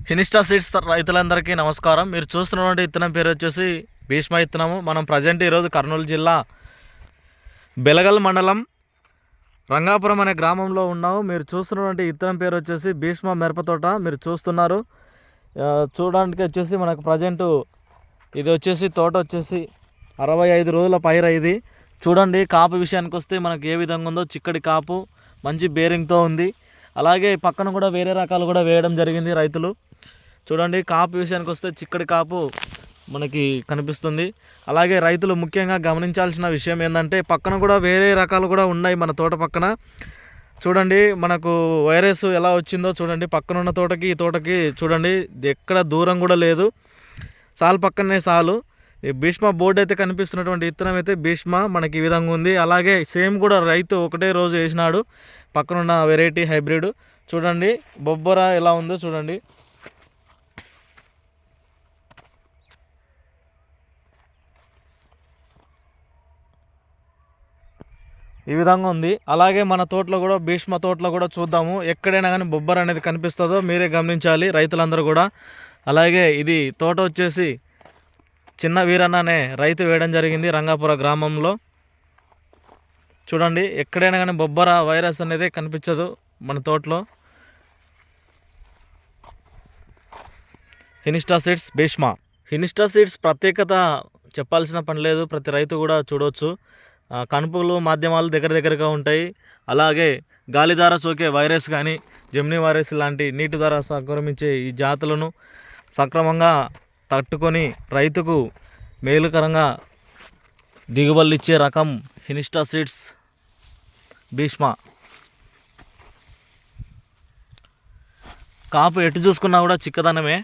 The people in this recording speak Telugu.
హినిస్టా సీడ్స్ రైతులందరికీ నమస్కారం. మీరు చూస్తున్నటువంటి విత్తనం పేరు వచ్చేసి భీష్మ విత్తనము. మనం ప్రజెంట్ ఈరోజు కర్నూలు జిల్లా బెలగల్ మండలం రంగాపురం అనే గ్రామంలో ఉన్నాము. మీరు చూస్తున్నటువంటి విత్తనం పేరు వచ్చేసి భీష్మ మిరపతోట మీరు చూస్తున్నారు. చూడడానికి వచ్చేసి మనకు ప్రజెంట్ ఇది వచ్చేసి తోట వచ్చేసి 65 రోజుల పైర. ఇది చూడండి, కాపు విషయానికి వస్తే మనకు ఏ విధంగా ఉందో, చిక్కడి కాపు మంచి బేరింగ్తో ఉంది. అలాగే పక్కన కూడా వేరే రకాలు కూడా వేయడం జరిగింది రైతులు. చూడండి, కాపు విషయానికి వస్తే చిక్కడి కాపు మనకి కనిపిస్తుంది. అలాగే రైతులు ముఖ్యంగా గమనించాల్సిన విషయం ఏంటంటే, పక్కన కూడా వేరే రకాలు కూడా ఉన్నాయి మన తోట పక్కన. చూడండి, మనకు వైరస్ ఎలా వచ్చిందో చూడండి. పక్కన ఉన్న తోటకి ఈ తోటకి చూడండి, ఎక్కడ దూరం కూడా లేదు, సాలు పక్కనే సాలు. ఈ భీష్మ బోర్డు అయితే కనిపిస్తున్నటువంటి విత్తనం అయితే భీష్మ మనకి ఈ విధంగా ఉంది. అలాగే సేమ్ కూడా రైతు ఒకటే రోజు వేసినాడు పక్కనున్న వెరైటీ హైబ్రిడ్. చూడండి బొబ్బర ఎలా ఉందో చూడండి. ఈ విధంగా ఉంది. అలాగే మన తోటలో కూడా భీష్మ తోటలో కూడా చూద్దాము, ఎక్కడైనా కానీ బొబ్బర అనేది కనిపిస్తుందో మీరే గమనించాలి రైతులందరూ కూడా. అలాగే ఇది తోట వచ్చేసి చిన్న వీరన్న అనే రైతు వేయడం జరిగింది రంగాపుర గ్రామంలో. చూడండి, ఎక్కడైనా కానీ బొబ్బర వైరస్ అనేది కనిపించదు మన తోటలో. హినిస్టా సీడ్స్ భీష్మ. హినిస్టా సీడ్స్ ప్రత్యేకత చెప్పాల్సిన పని లేదు, ప్రతి రైతు కూడా చూడవచ్చు. కనుపులు మాధ్యమాలు దగ్గరగా ఉంటాయి. అలాగే గాలి ద్వారా సోకే వైరస్ కానీ జెమినీ వైరస్ లాంటి నీటి ద్వారా సంక్రమించే ఈ జాతులను సక్రమంగా తట్టుకొని రైతుకు మేలుకరంగా దిగుబడులు ఇచ్చే రకం హినిస్టా సీడ్స్ భీష్మ. కాపు ఎటు చూసుకున్నా కూడా చిక్కదనమే.